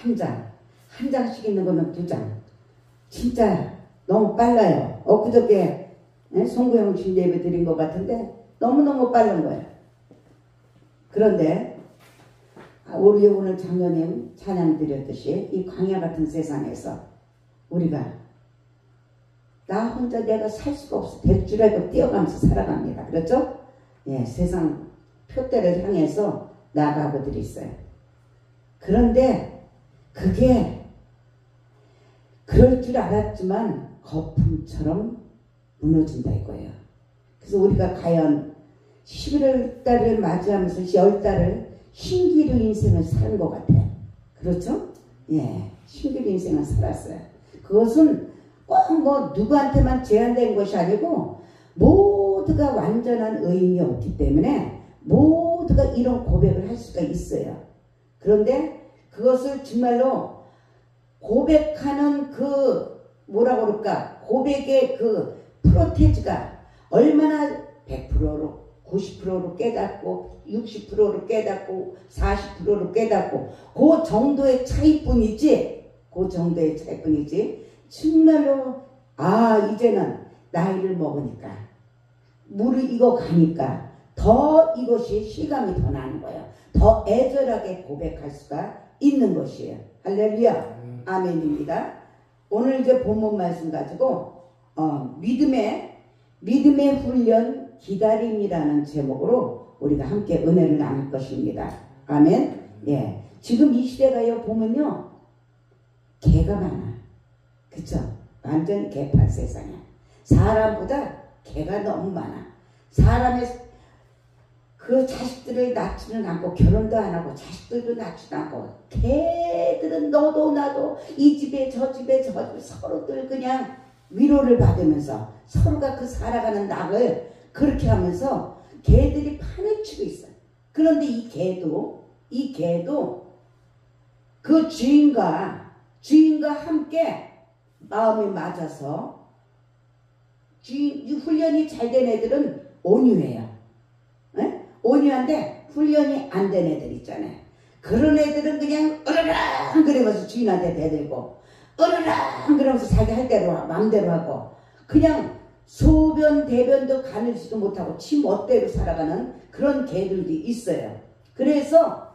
한 장, 한 장씩 있는 거는 2장. 진짜 너무 빨라요. 엊그저께 송구영 신 예배 드린 것 같은데 너무너무 빠른 거예요. 그런데 우리 오늘 장로님 찬양 드렸듯이 이 광야 같은 세상에서 우리가 나 혼자 내가 살 수가 없어 될 줄 알고 뛰어가면서 살아갑니다. 그렇죠? 예, 세상 표대를 향해서 나아가고들 있어요. 그런데 그게 그럴 줄 알았지만 거품처럼 무너진다 이거예요. 그래서 우리가 과연 11월 달을 맞이하면서 10달을 신기루 인생을 사는 것 같아요. 그렇죠? 예, 신기루 인생을 살았어요. 그것은 꼭 뭐 누구한테만 제한된 것이 아니고 모두가 완전한 의인이 없기 때문에 모두가 이런 고백을 할 수가 있어요. 그런데 그것을 정말로 고백하는 그 뭐라 그럴까 고백의 그 프로테즈가 얼마나 100%로 90%로 깨닫고 60%로 깨닫고 40%로 깨닫고 그 정도의 차이뿐이지 그 정도의 차이뿐이지 정말로 이제는 나이를 먹으니까 물이 익어가니까 더 이것이 실감이 더 나는 거예요. 더 애절하게 고백할 수가 있는 것이에요. 할렐루야 아멘입니다. 오늘 이제 본문 말씀 가지고 믿음의 훈련 기다림이라는 제목으로 우리가 함께 은혜를 나눌 것입니다. 아멘. 예. 지금 이 시대가요 보면요 개가 많아. 그쵸? 완전히 개판 세상이야. 사람보다 개가 너무 많아. 사람의 그 자식들을 낳지는 않고 결혼도 안 하고 자식들도 낳지도 않고 개들은 너도 나도 이 집에 저 집에 저 집에 서로들 그냥 위로를 받으면서 서로가 그 살아가는 낙을 그렇게 하면서 개들이 판을 치고 있어요. 그런데 이 개도 그 주인과 함께 마음이 맞아서 훈련이 잘 된 애들은 온유해요. 네? 온유한데 훈련이 안 된 애들 있잖아요. 그런 애들은 그냥 으르렁 그러면서 주인한테 대들고 으르렁 그러면서 자기 할 대로 마음대로 하고 그냥 소변 대변도 가누지도 못하고 지 멋대로 살아가는 그런 개들도 있어요. 그래서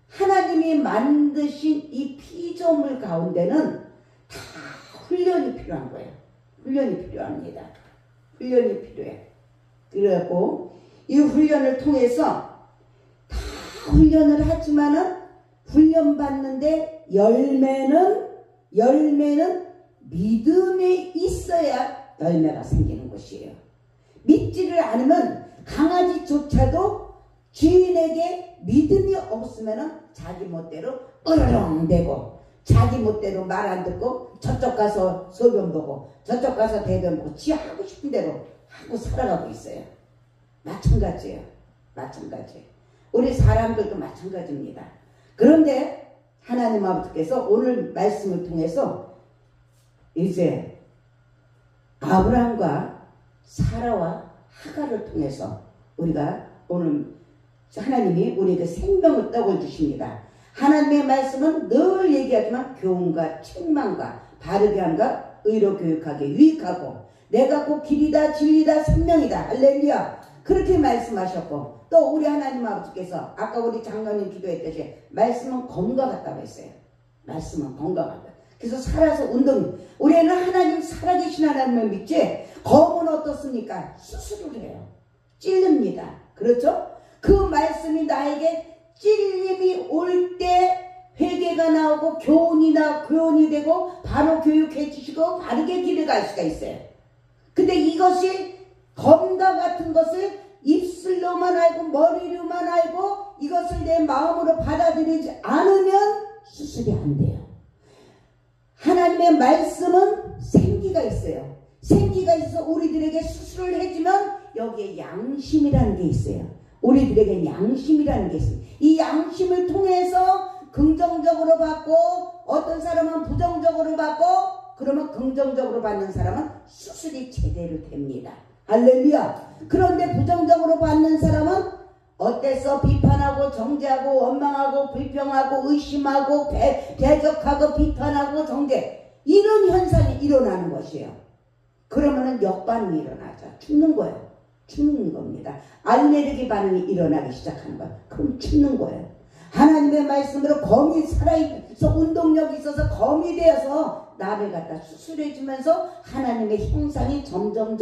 하나님이 만드신 이 피조물 가운데는 다 훈련이 필요한 거예요. 훈련이 필요합니다. 훈련이 필요해. 그래갖고 이 훈련을 통해서 다 훈련을 하지만은 훈련받는데 열매는 믿음이 있어야 열매가 생기는 것이에요. 믿지를 않으면 강아지조차도 주인에게 믿음이 없으면 자기 멋대로 으르렁대고 자기 멋대로 말 안 듣고 저쪽 가서 소변 보고 저쪽 가서 대변 보고 지 하고 싶은 대로 하고 살아가고 있어요. 마찬가지예요. 마찬가지. 우리 사람들도 마찬가지입니다. 그런데 하나님 아버지께서 오늘 말씀을 통해서 이제 아브라함과 사라와 하갈을 통해서 우리가 오늘 하나님이 우리에게 생명을 떡을 주십니다. 하나님의 말씀은 늘 얘기하지만 교훈과 책망과 바르게 함과 의로 교육하게 유익하고 내가 곧 길이다 진리다 생명이다. 할렐루야. 그렇게 말씀하셨고 또 우리 하나님 아버지께서 아까 우리 장로님 기도했듯이 말씀은 검과 같다고 했어요. 말씀은 검과 같다. 그래서 살아서 운동 우리는 하나님 살아계신 하나님을 믿지 검은 어떻습니까? 수술을 해요. 찔릅니다. 그렇죠? 그 말씀이 나에게 찔림이 올 때 회개가 나오고 교훈이 되고 바로 교육해 주시고 바르게 길을 갈 수가 있어요. 근데 이것이 검과 같은 것을 입술로만 알고 머리로만 알고 이것을 내 마음으로 받아들이지 않으면 수술이 안 돼요. 하나님의 말씀은 생기가 있어요. 생기가 있어서 우리들에게 수술을 해주면 여기에 양심이라는 게 있어요. 우리들에게 양심이라는 게 있어요. 이 양심을 통해서 긍정적으로 받고 어떤 사람은 부정적으로 받고 그러면 긍정적으로 받는 사람은 수술이 제대로 됩니다. 할렐루야. 그런데 부정적으로 받는 사람은 어땠어? 비판하고 정죄하고 원망하고 불평하고 의심하고 대적하고 비판하고 정죄, 이런 현상이 일어나는 것이에요. 그러면은 역반응이 일어나죠. 죽는 거예요. 죽는 겁니다. 알레르기 반응이 일어나기 시작하는 거예요. 그럼 죽는 거예요. 하나님의 말씀으로 검이 살아있어, 운동력이 있어서 검이 되어서 나를 갖다 수술해주면서 하나님의 형상이 점점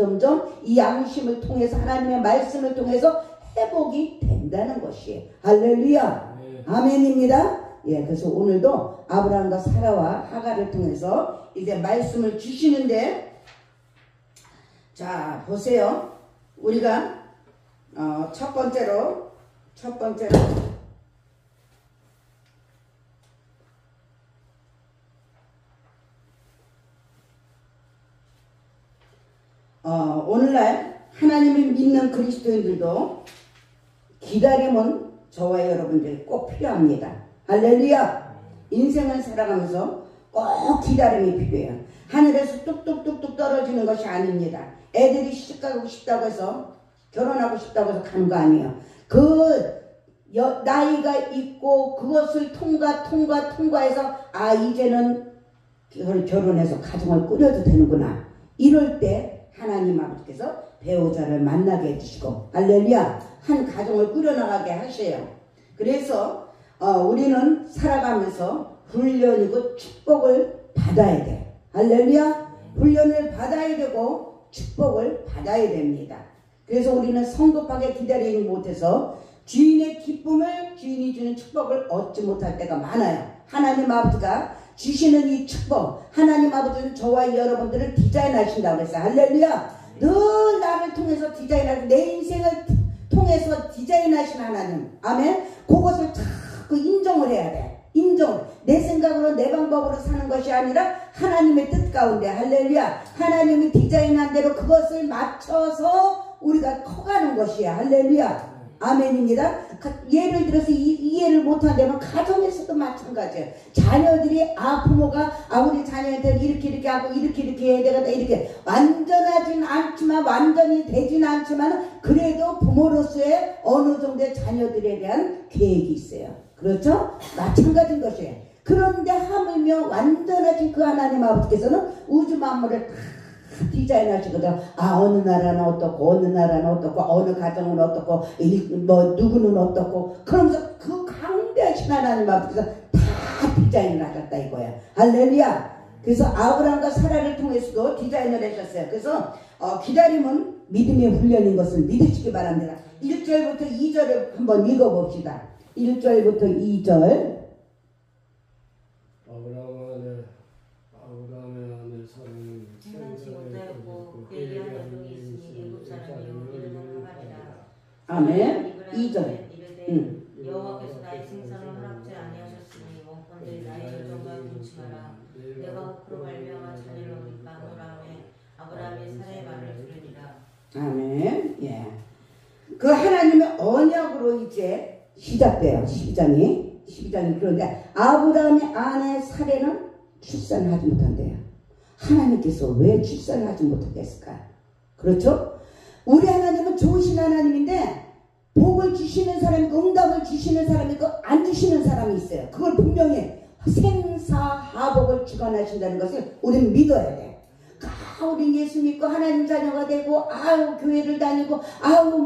이 양심을 통해서, 하나님의 말씀을 통해서 회복이 된다는 것이에요. 할렐루야. 아멘입니다. 예, 그래서 오늘도 아브라함과 사라와 하갈을 통해서 이제 말씀을 주시는데, 자 보세요. 우리가 첫 번째로 오늘날 하나님을 믿는 그리스도인들도 기다림은 저와 여러분들이 꼭 필요합니다. 할렐루야. 인생을 살아가면서 꼭 기다림이 필요해요. 하늘에서 뚝뚝뚝뚝 떨어지는 것이 아닙니다. 애들이 시집가고 싶다고 해서, 결혼하고 싶다고 해서 가는 거 아니에요. 나이가 있고 그것을 통과해서 이제는 결혼해서 가정을 꾸려도 되는구나, 이럴 때 하나님 아버지께서 배우자를 만나게 해주시고, 할렐루야, 한 가정을 꾸려나가게 하셔요. 그래서 우리는 살아가면서 훈련이고 축복을 받아야 돼. 할렐루야. 훈련을 받아야 되고 축복을 받아야 됩니다. 그래서 우리는 성급하게 기다리지 못해서 주인의 기쁨을, 주인이 주는 축복을 얻지 못할 때가 많아요. 하나님 아버지가 주시는 이 축복, 하나님 아버지는 저와 여러분들을 디자인하신다고 그랬어요. 할렐루야. 늘 나를 통해서 디자인하시고, 내 인생을 통해서 디자인하신 하나님, 아멘. 그것을 자꾸 인정을 해야 돼. 내 생각으로, 내 방법으로 사는 것이 아니라 하나님의 뜻 가운데, 할렐루야, 하나님이 디자인한 대로 그것을 맞춰서 우리가 커가는 것이야. 할렐루야. 아멘입니다. 예를 들어서 이해를 못한다면 가정에서도 마찬가지예요. 자녀들이 부모가 우리 자녀한테 이렇게 하고 이렇게 해야 되겠다, 이렇게 완전하진 않지만, 완전히 되진 않지만, 그래도 부모로서의 어느 정도의 자녀들에 대한 계획이 있어요. 그렇죠? 마찬가지인 것이에요. 그런데 하물며 완전하신 그 하나님 아버지께서는 우주 만물을 다 디자인하시거든. 어느 나라는 어떻고, 어느 나라는 어떻고, 어느 가정은 어떻고, 누구는 어떻고, 그러면서 그 강대하신 하나님 아버지께서 다 디자인을 하셨다 이거야. 할렐루야. 그래서 아브라함과 사라를 통해서도 디자인을 하셨어요. 그래서 기다림은 믿음의 훈련인 것을 믿으시기 바랍니다. 1절부터 2절을 한번 읽어봅시다. 1절부터 2절. 아브라함의 아내 사라는 생산치 못하였고 그에게 한 여종이 있으니 애굽 사람이 이르는 하갈이라. 아멘. 2절. 여호와께서 나의 생산을 허락지 아니하셨으니 원컨대 나의 여종과 동침하라. 내가 혹으로 말미암아 자녀를 얻을까 하노라 하매 아브라함이 사라의 말을 들으니라. 아멘. 예. 그 하나님의 언약으로 이제 시작돼요. 12장이. 그런데 아브라함의 아내 사라는 출산을 하지 못한대요. 하나님께서 왜 출산을 하지 못하겠을까요? 그렇죠? 우리 하나님은 좋으신 하나님인데 복을 주시는 사람이고 응답을 주시는 사람이고 안 주시는 사람이 있어요. 그걸 분명히 생사하복을 주관하신다는 것을 우리는 믿어야 돼. 우리 예수 믿고 하나님 자녀가 되고 교회를 다니고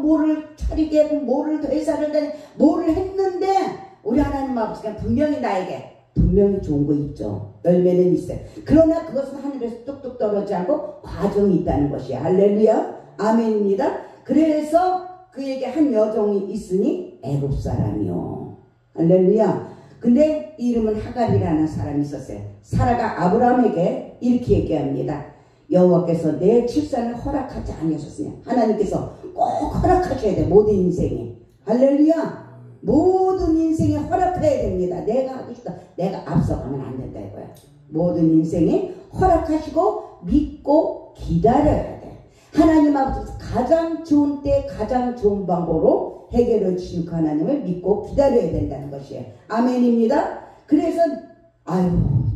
뭐를 차리게 하고 뭐를 회사를 다니고 뭐를 했는데 우리 하나님 아버지가 분명히 나에게 분명히 좋은 거 있죠. 열매는 있어요. 그러나 그것은 하늘에서 뚝뚝 떨어지지 않고 과정이 있다는 것이에요. 할렐루야. 아멘입니다. 그래서 그에게 한 여종이 있으니 애굽 사람이요. 할렐루야. 근데 이름은 하갈이라는 사람이 있었어요. 사라가 아브라함에게 이렇게 얘기합니다. 여호와께서 내 출산을 허락하지 아니하셨으냐. 하나님께서 꼭 허락하셔야 돼. 모든 인생에. 할렐루야. 모든 인생에 허락해야 됩니다. 내가 하고 싶다. 내가 앞서가면 안 된다 이거야. 모든 인생에 허락하시고 믿고 기다려야 돼. 하나님 아버지 가장 좋은 때 가장 좋은 방법으로 해결해 주신 그 하나님을 믿고 기다려야 된다는 것이에요. 아멘입니다. 그래서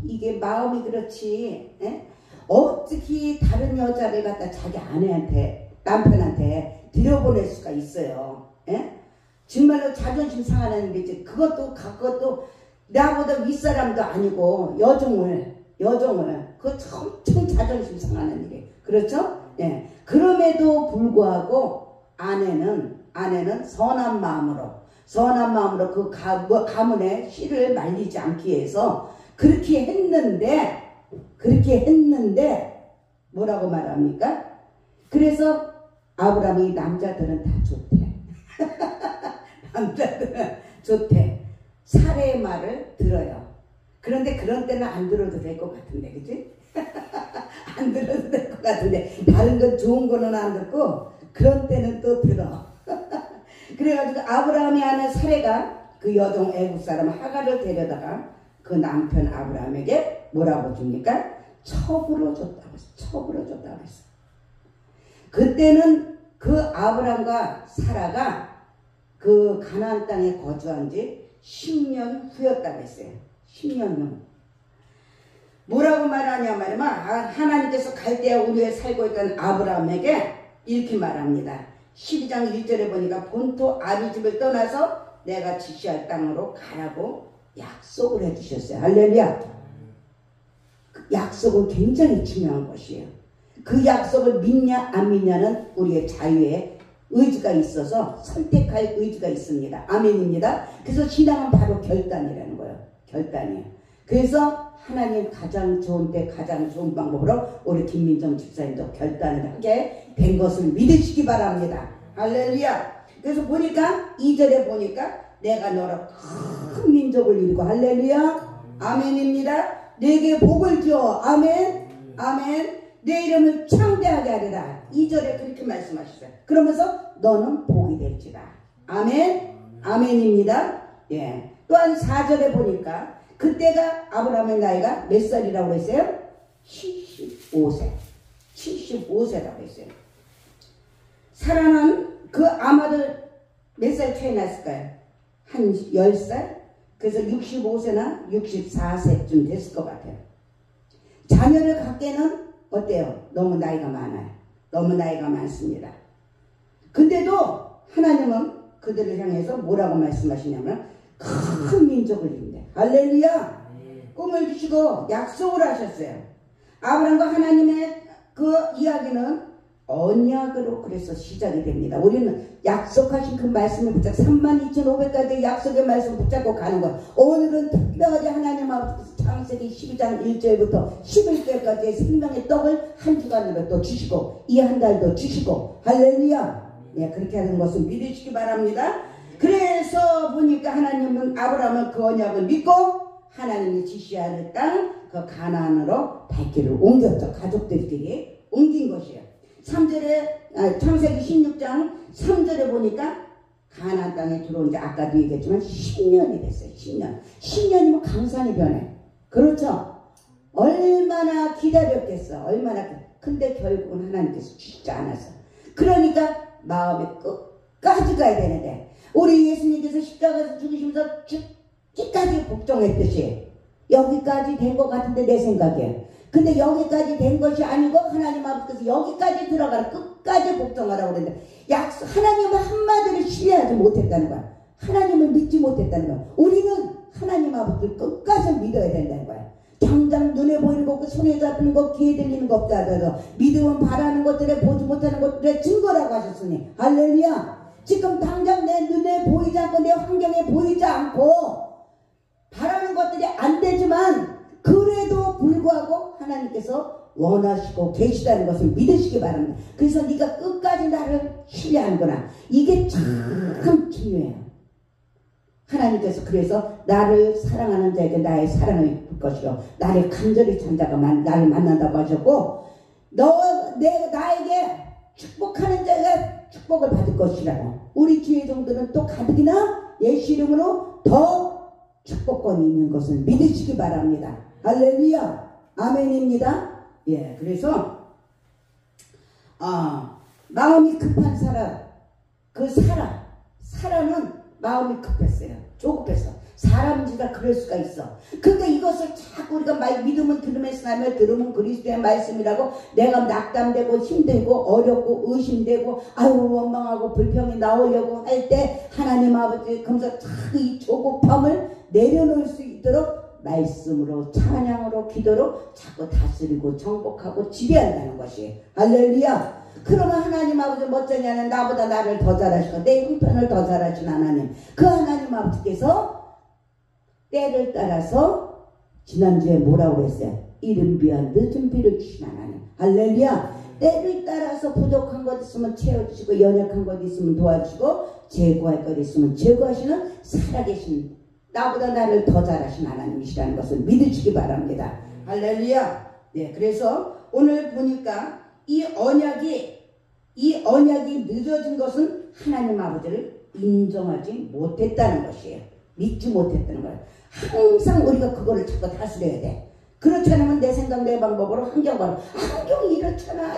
이게 마음이 그렇지. 어떻게 다른 여자를 갖다 자기 아내한테, 남편한테 들여보낼 수가 있어요. 정말로 자존심 상하는 일이지. 그것도 나보다 윗사람도 아니고 여종을 그거 엄청 자존심 상하는 일이에요. 그렇죠? 예. 그럼에도 불구하고 아내는 선한 마음으로 그 가문의 씨를 말리지 않기 위해서 그렇게 했는데 뭐라고 말합니까? 그래서 아브라함이 남자들은 다 좋대. 남자들은 좋대. 사례의 말을 들어요. 그런데 그런 때는 안 들어도 될 것 같은데, 그치? 안 들어도 될 것 같은데, 다른 건 좋은 거는 안 듣고 그런 때는 또 들어. 그래가지고 아브라함이 아는 사례가 그 여종 애국 사람 하갈을 데려다가 그 남편 아브라함에게 뭐라고 줍니까? 첩으로 줬다고 했어. 그때는 그 아브라함과 사라가 그 가나안 땅에 거주한 지 10년 후였다고 했어요. 10년 후. 뭐라고 말하냐 말이면 하나님께서 갈대아 우르에 살고 있던 아브라함에게 이렇게 말합니다. 12장 1절에 보니까 본토 아비집을 떠나서 내가 지시할 땅으로 가라고 약속을 해주셨어요. 할렐루야. 그 약속은 굉장히 중요한 것이에요. 그 약속을 믿냐 안 믿냐는 우리의 자유에 의지가 있어서 선택할 의지가 있습니다. 아멘입니다. 그래서 신앙은 바로 결단이라는 거예요. 결단이에요. 그래서 하나님 가장 좋은 때 가장 좋은 방법으로 우리 김민정 집사님도 결단을 하게 된 것을 믿으시기 바랍니다. 할렐루야. 그래서 보니까 2절에 보니까 내가 너로 큰 민족을 이루고 할렐루야. 아멘입니다. 내게 복을 주어. 아멘. 내 이름을 창대하게 하리라. 2절에 그렇게 말씀하셨어요. 그러면서 너는 복이 될지라. 아멘. 아멘입니다. 예. 또한 4절에 보니까 그때가 아브라함의 나이가 몇 살이라고 했어요? 75세라고 했어요. 사라는 그 아마도 몇 살 차이 났을까요? 한 10살? 그래서 65세나 64세쯤 됐을 것 같아요. 자녀를 갖기에는 어때요? 너무 나이가 많아요. 너무 나이가 많습니다. 근데도 하나님은 그들을 향해서 뭐라고 말씀하시냐면 큰 민족을 이룬대. 할렐루야. 꿈을 주시고 약속을 하셨어요. 아브라함과 하나님의 그 이야기는 언약으로 그래서 시작이 됩니다. 우리는 약속하신 그 말씀을 붙잡고 32,500가지 약속의 말씀 붙잡고 가는 거예요. 오늘은 특별하게 하나님 앞에서 창세기 12장 1절부터 11절까지의 생명의 떡을 한 주간으로 또 주시고 이 한 달도 주시고 할렐루야. 예, 그렇게 하는 것을 믿으시기 바랍니다. 그래서 보니까 하나님은 아브라함은 그 언약을 믿고 하나님이 지시하는 땅 그 가나안으로 발길을 옮겼죠. 가족들끼리 옮긴 것이에요. 3절에 창세기 16장 3절에 보니까 가나안 땅에 들어온 지 아까도 얘기했지만 10년이 됐어요. 10년이면 강산이 변해. 그렇죠? 얼마나 기다렸겠어. 근데 결국은 하나님께서 주시지 않았어. 그러니까 마음의 끝까지 가야 되는데 우리 예수님께서 십자가에서 죽으시면서 죽기까지 복종했듯이 여기까지 된 것 같은데 내 생각에. 근데 여기까지 된 것이 아니고 하나님 앞에서 여기까지 들어가라. 끝까지 복종하라고 그랬는데 하나님은 한마디를 신뢰하지 못했다는 거야. 하나님을 믿지 못했다는 거야. 우리는 하나님 앞에서 끝까지 믿어야 된다는 거야. 당장 눈에 보이는 것 없고 손에 잡히는 것 귀에 들리는 것 없다 하더라도 믿음은 바라는 것들에 보지 못하는 것들의 증거라고 하셨으니 할렐루야. 지금 당장 내 눈에 보이지 않고 내 환경에 보이지 않고 바라는 것들이 안 되지만 그래도 불구하고 하나님께서 원하시고 계시다는 것을 믿으시기 바랍니다. 그래서 네가 끝까지 나를 신뢰하는구나. 이게 참 중요해요. 하나님께서 그래서 나를 사랑하는 자에게 나의 사랑을 줄 것이요 나를 간절히 찬 자가 나를 만난다고 하셨고 나에게 축복하는 자가 축복을 받을 것이라고. 우리 주의 종들은 또 가득이나 예수 이름으로 더 축복권이 있는 것을 믿으시기 바랍니다. 할렐루야. 아멘입니다. 예, 그래서 마음이 급한 사람, 사라는 마음이 급했어요. 조급했어. 사람인지라 그럴 수가 있어. 그러니까 이것을 자꾸 우리가 믿음은 들으면서 나며 들으면 그리스도의 말씀이라고 내가 낙담되고 힘들고 어렵고 의심되고 아유 원망하고 불평이 나오려고 할 때 하나님 아버지 그러면서 자꾸 이 조급함을 내려놓을 수 있도록 말씀으로 찬양으로 기도로 자꾸 다스리고 정복하고 지배한다는 것이 할렐루야. 그러면 하나님 아버지 멋쟁이는 나보다 나를 더 잘하시고 내 형편을 더 잘하신 하나님, 그 하나님 아버지께서 때를 따라서 지난주에 뭐라고 했어요? 이른 비와 늦은 비를 주신 하나님. 할렐루야. 때를 따라서 부족한 것 있으면 채워주시고 연약한 것 있으면 도와주시고 제거할 것 있으면 제거하시는 살아계신 나보다 나를 더 잘하신 하나님이시라는 것을 믿으시기 바랍니다. 할렐루야. 네, 그래서 오늘 보니까 이 언약이 늦어진 것은 하나님 아버지를 인정하지 못했다는 것이에요. 믿지 못했다는 거예요. 항상 우리가 그거를 자꾸 다스려야 돼. 그렇지 않으면 내 생각 내 방법으로 환경으로 환경이 이렇잖아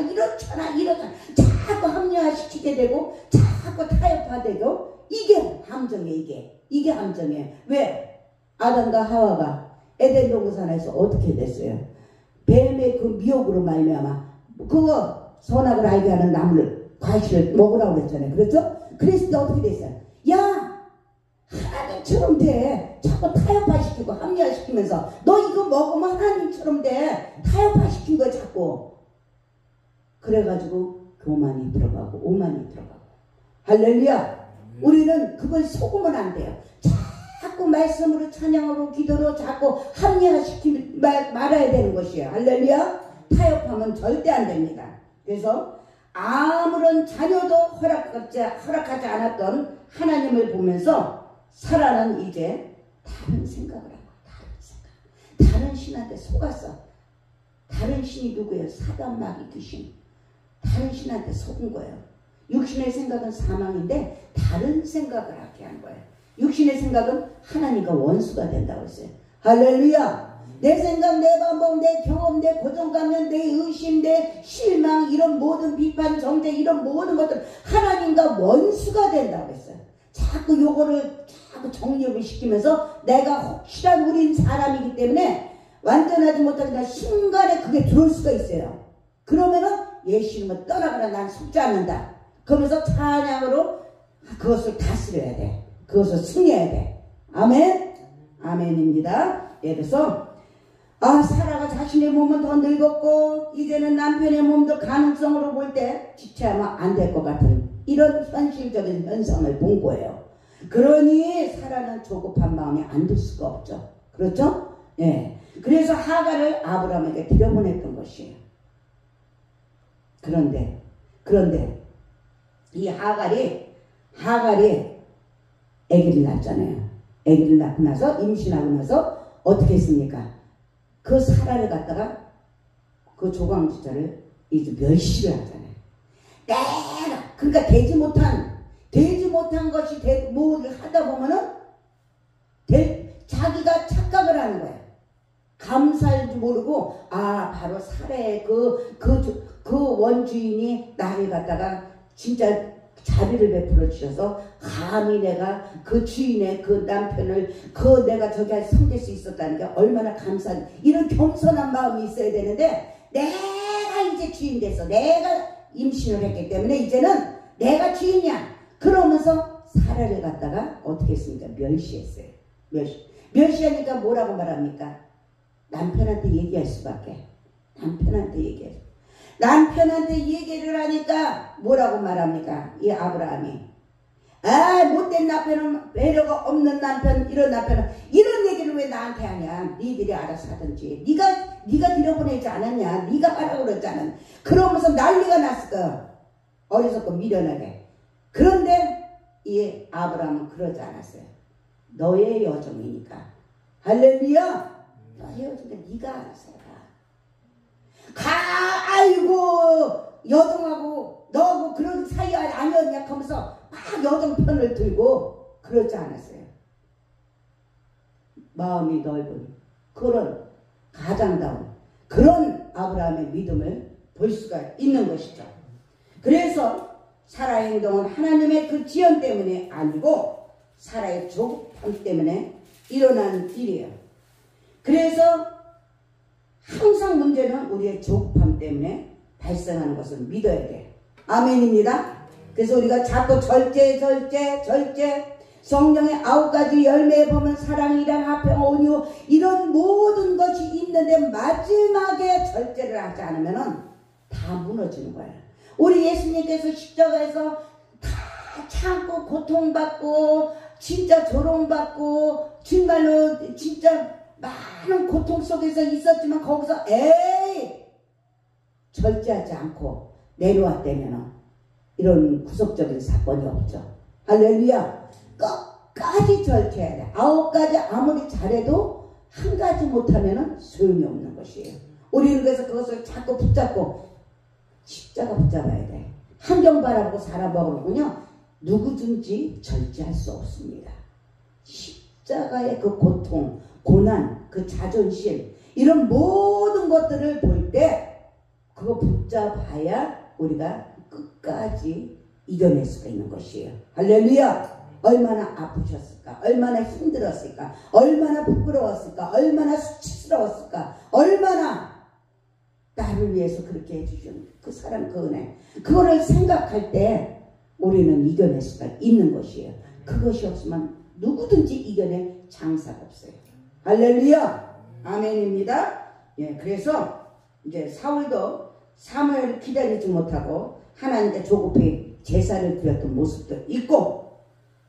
자꾸 합리화시키게 되고 자꾸 타협화되고 이게 함정이에요. 이게 함정이에요. 왜? 아담과 하와가 에덴 동산에서 어떻게 됐어요? 뱀의 그 미혹으로 말미암아 그거 선악을 알게 하는 나무를 과실을 먹으라고 그랬잖아요. 그렇죠? 그랬을 때 어떻게 됐어요? 야 하나님처럼 돼. 자꾸 타협화시키고 합리화시키면서 너 이거 먹으면 하나님처럼 돼. 타협화시킨 거야 자꾸. 그래가지고 교만이 들어가고 오만이 들어가고. 할렐루야. 우리는 그걸 속으면 안 돼요. 자꾸 말씀으로 찬양으로 기도로 자꾸 합리화시키지 말아야 되는 것이에요. 할렐루야. 타협하면 절대 안 됩니다. 그래서 아무런 자녀도 허락하지 않았던 하나님을 보면서 사라는 이제 다른 생각을 하고 다른 신한테 속았어. 다른 신이 누구예요? 사단 마귀 귀신. 다른 신한테 속은 거예요. 육신의 생각은 사망인데 다른 생각을 하게 한 거예요. 육신의 생각은 하나님과 원수가 된다고 했어요. 할렐루야. 내 생각, 내 방법, 내 경험, 내 고정관념, 내 의심, 내 실망, 이런 모든 비판, 정죄, 이런 모든 것들 하나님과 원수가 된다고 했어요. 자꾸 요거를 자꾸 정립을 시키면서 내가 혹시라도 우린 사람이기 때문에 완전하지 못하니까 순간에 그게 들어올 수가 있어요. 그러면은 예수님을 떠나거나 난 속지 않는다. 그러면서 찬양으로 그것을 다스려야 돼. 그것을 승리해야 돼. 아멘? 아멘입니다. 그래서 사라가 자신의 몸은 더 늙었고 이제는 남편의 몸도 가능성으로 볼 때 지체하면 안 될 것 같은 이런 현실적인 현상을 본 거예요. 그러니 사라는 조급한 마음이 안 들 수가 없죠. 그렇죠? 예. 그래서 하갈을 아브라함에게 들여보냈던 것이에요. 그런데 이 하갈이 아기를 낳았잖아요. 아기를 낳고 나서 임신하고 나서 어떻게 했습니까? 그 사라를 갖다가 그 조광지자를 이제 멸시를 하잖아요. 그러니까 되지 못한 것이 뭐를 하다 보면은 자기가 착각을 하는 거예요. 감사할 줄 모르고 바로 사라의 그 원주인이 나를 갖다가 진짜 자비를 베풀어 주셔서 감히 내가 그 주인의 그 남편을 내가 저기 섬길 수 있었다는 게 얼마나 감사한 이런 겸손한 마음이 있어야 되는데 내가 이제 주인 됐어. 내가 임신을 했기 때문에 이제는 내가 주인이야. 그러면서 사라를 갖다가 어떻게 했습니까? 멸시했어요. 멸시하니까 뭐라고 말합니까? 남편한테 얘기할 수밖에. 남편한테 얘기를 하니까 뭐라고 말합니까? 이 아브라함이 못된 남편은 배려가 없는 남편 이런 남편은 이런 얘기를 왜 나한테 하냐? 니들이 알아서 하든지 네가 들여보내지 않았냐? 네가 하라고 그러지 않았냐? 그러면서 난리가 났을 거야. 어리석고 미련하게. 그런데 이 아브라함은 그러지 않았어요. 너의 여정이니까. 할렐루야. 너의 여정이니까 네가 알아서 해라. 아이고 여정하고 너하고 그런 사이 아니었냐 하면서 막 여정 편을 들고 그러지 않았어요. 마음이 넓은 그런 가장다운 그런 아브라함의 믿음을 볼 수가 있는 것이죠. 그래서 사라의 행동은 하나님의 그 지연 때문에 아니고 사라의 조급함 때문에 일어난 일이에요. 그래서 항상 문제는 우리의 조급함 때문에 발생하는 것을 믿어야 돼. 아멘입니다. 그래서 우리가 자꾸 절제 성령의 9가지 열매에 보면 사랑이란 화평 온유 이런 모든 것이 있는데 마지막에 절제를 하지 않으면 다 무너지는 거예요. 우리 예수님께서 십자가에서 다 참고 고통받고 진짜 조롱받고 정말로 진짜 많은 고통 속에서 있었지만 거기서 절제하지 않고 내려왔다면 이런 구속적인 사건이 없죠. 할렐루야. 끝까지 절제해야 돼. 9가지 아무리 잘해도 한 가지 못하면 소용이 없는 것이에요. 우리는 그래서 그것을 자꾸 붙잡고 십자가 붙잡아야 돼. 환경 바라보고 살아보면요 누구든지 절제할 수 없습니다. 십자가의 그 고통, 고난, 그 자존심 이런 모든 것들을 볼 때 그거 붙잡아야 우리가 끝까지 이겨낼 수가 있는 것이에요. 할렐루야. 얼마나 아프셨을까, 얼마나 힘들었을까, 얼마나 부끄러웠을까, 얼마나 수치스러웠을까, 얼마나 나를 위해서 그렇게 해주신 그 사랑, 그 은혜, 그거를 생각할 때 우리는 이겨낼 수가 있는 것이에요. 그것이 없으면 누구든지 이겨낼 장사가 없어요. 할렐루야. 아멘입니다. 예, 그래서 이제 사울도 사무엘을 기다리지 못하고 하나님께 조급히 제사를 드렸던 모습도 있고,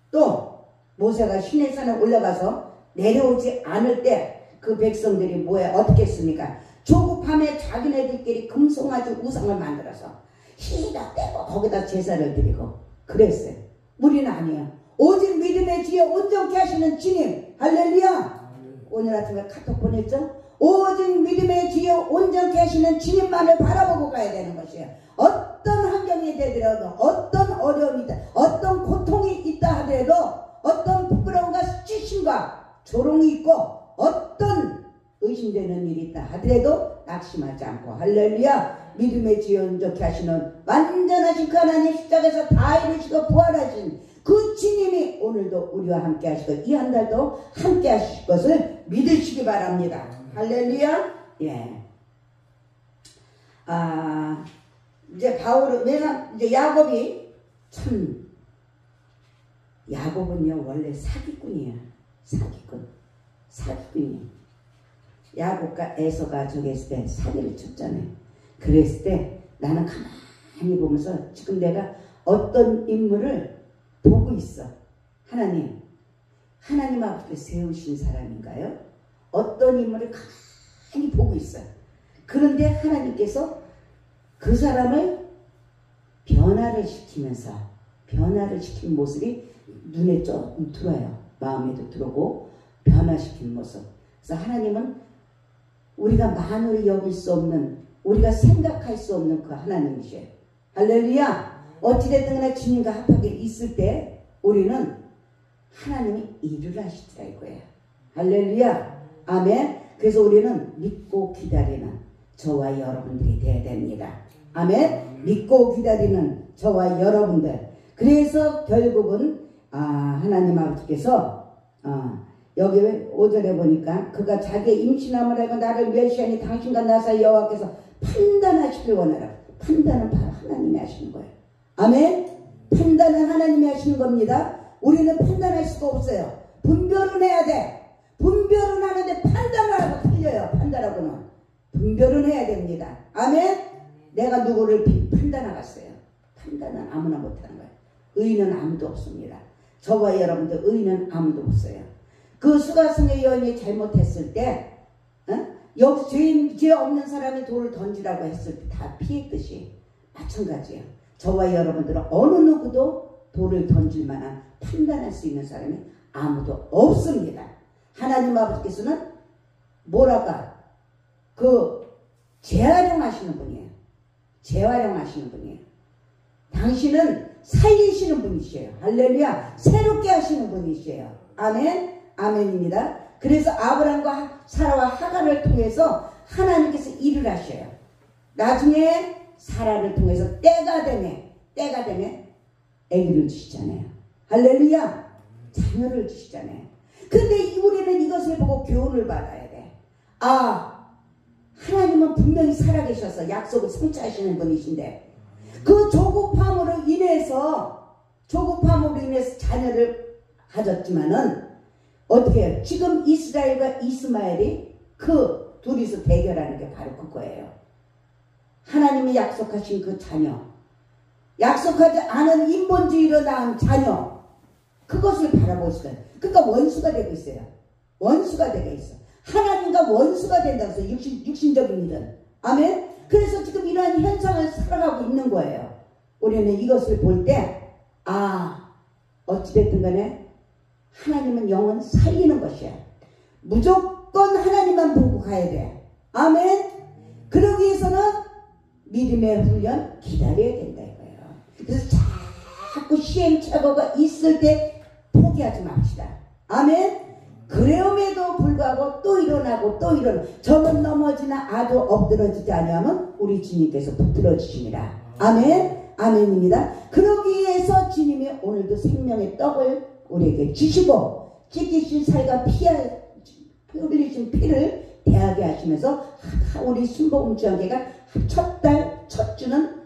또 모세가 시내산에 올라가서 내려오지 않을 때 그 백성들이 뭐에 어떻게 했습니까? 조급함에 자기네들끼리 금송아지 우상을 만들어서 희다 떼고 거기다 제사를 드리고 그랬어요. 우리는 아니에요. 오직 믿음의 지혜 온전케 하시는 주님. 할렐루야. 오늘 아침에 카톡 보냈죠? 오직 믿음의 지혜 온전케 하시는 주님만을 바라보고 가야 되는 것이에요. 어떤 환경이 되더라도, 어떤 어려움이 있다, 어떤 고통이 있다 하더라도, 어떤 부끄러움과 수치심과 조롱이 있고, 어떤 의심되는 일이 있다 하더라도 낙심하지 않고, 할렐루야. 믿음의 지혜 온전케 하시는 완전하신 그 하나님 십자가에서 다 이루시고 부활하신 그 주님이 오늘도 우리와 함께 하시고 이 한 달도 함께 하실 것을 믿으시기 바랍니다. 할렐루야. 예. 이제 이제 야곱이 야곱은요 원래 사기꾼이에요. 사기꾼이에요. 야곱과 에서가 저기 했을 때 사기를 쳤잖아요. 그랬을 때 나는 가만히 보면서 지금 내가 어떤 인물을 보고 있어. 하나님 앞에 세우신 사람인가요? 어떤 인물을 가만히 보고 있어요. 그런데 하나님께서 그 사람을 변화를 시킨 모습이 눈에 조금 들어요. 마음에도 들어오고 변화시킨 모습. 그래서 하나님은 우리가 만으로 여길 수 없는, 우리가 생각할 수 없는 그 하나님이셔요. 할렐루야. 어찌됐든 간에 주님과 합하게 있을 때 우리는 하나님이 일을 하시더라 이거예요. 할렐루야. 아멘. 그래서 우리는 믿고 기다리는 저와 여러분들이 되어야 됩니다. 아멘. 믿고 기다리는 저와 여러분들. 그래서 결국은 하나님 아버지께서 여기 5절에 보니까 그가 자기의 임신함을 알고 나를 멸시하니 당신과 나 사이 여호와께서 판단하시길 원하라. 판단은 바로 하나님이 하시는 거예요. 아멘. 판단은 하나님이 하시는 겁니다. 우리는 판단할 수가 없어요. 분별은 해야 돼. 분별은 하는데 판단을 하고 틀려요. 판단하고는 분별은 해야 됩니다. 아멘. 내가 누구를 판단하겠어요. 판단은 아무나 못하는 거예요. 의인은 아무도 없습니다. 저와 여러분들 의인은 아무도 없어요. 그 수가성의 여인이 잘못했을 때 여기 죄 없는 사람이 돌을 던지라고 했을 때 다 피했듯이 마찬가지예요. 저와 여러분들은 어느 누구도 돌을 던질 만한 판단할 수 있는 사람이 아무도 없습니다. 하나님 아버지께서는 뭐랄까 재활용하시는 분이에요. 재활용하시는 분이에요. 당신은 살리시는 분이시에요. 할렐루야. 새롭게 하시는 분이시에요. 아멘. 아멘입니다. 그래서 아브람과 사라와 하갈을 통해서 하나님께서 일을 하셔요. 나중에 사라를 통해서 때가 되면 아기를 주시잖아요. 할렐루야. 자녀를 주시잖아요. 근데 우리는 이것을 보고 교훈을 받아야 돼. 아, 하나님은 분명히 살아계셔서 약속을 성취하시는 분이신데 그 조급함으로 인해서 자녀를 가졌지만은 어떻게 해요? 지금 이스라엘과 이스마엘이 그 둘이서 대결하는 게 바로 그거예요. 하나님이 약속하신 그 자녀, 약속하지 않은 인본주의로 낳은 자녀, 그것을 바라볼 수가 있어요. 그러니까 원수가 되고 있어요. 원수가 되고 있어. 하나님과 원수가 된다고 해서 육신적인 일은. 아멘? 그래서 지금 이러한 현상을 살아가고 있는 거예요. 우리는 이것을 볼 때, 아, 어찌됐든 간에 하나님은 영혼 살리는 것이야. 무조건 하나님만 보고 가야 돼. 아멘? 그러기 위해서는 믿음의 훈련 기다려야 된다 이거예요. 그래서 자꾸 시행착오가 있을 때 포기하지 맙시다. 아멘? 그래움에도 불구하고 또 일어나고 또 일어나고 저는 넘어지나 아주 엎드러지지 아니하면 우리 주님께서 붙들어 주십니다. 아멘? 아멘입니다. 그러기 위해서 주님이 오늘도 생명의 떡을 우리에게 주시고 찢기신 살과 흘리신 피를 대하게 하시면서 우리 순복음주한계가 첫 주는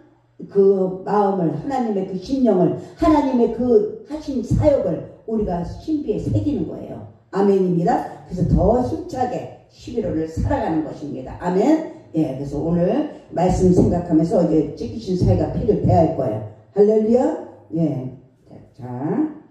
그 마음을 하나님의 그 심령을 하나님의 그 하신 사역을 우리가 신비에 새기는 거예요. 아멘입니다. 그래서 더 힘차게 11월을 살아가는 것입니다. 아멘. 예, 그래서 오늘 말씀 생각하면서 이제 찢기신 살과 피를 대할 거예요. 할렐루야. 예, 자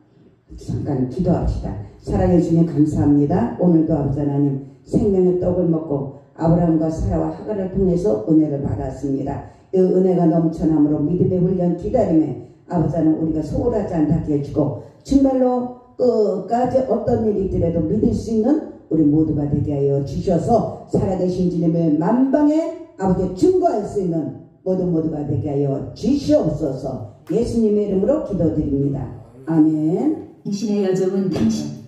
잠깐 기도합시다. 사랑해 주님 감사합니다. 오늘도 아버지 하나님 생명의 떡을 먹고 아브라함과 사라와 하갈을 통해서 은혜를 받았습니다. 이 은혜가 넘쳐남으로 믿음의 훈련 기다림에 아버지 하나님 우리가 소홀하지 않게 해주고 정말로 끝까지 어떤 일이 있더라도 믿을 수 있는 우리 모두가 되게 하여 주셔서 살아계신 주님의 만방에 아버지 증거할 수 있는 모두가 되게 하여 주시옵소서. 예수님의 이름으로 기도드립니다. 아멘. 당신의 여정은 당신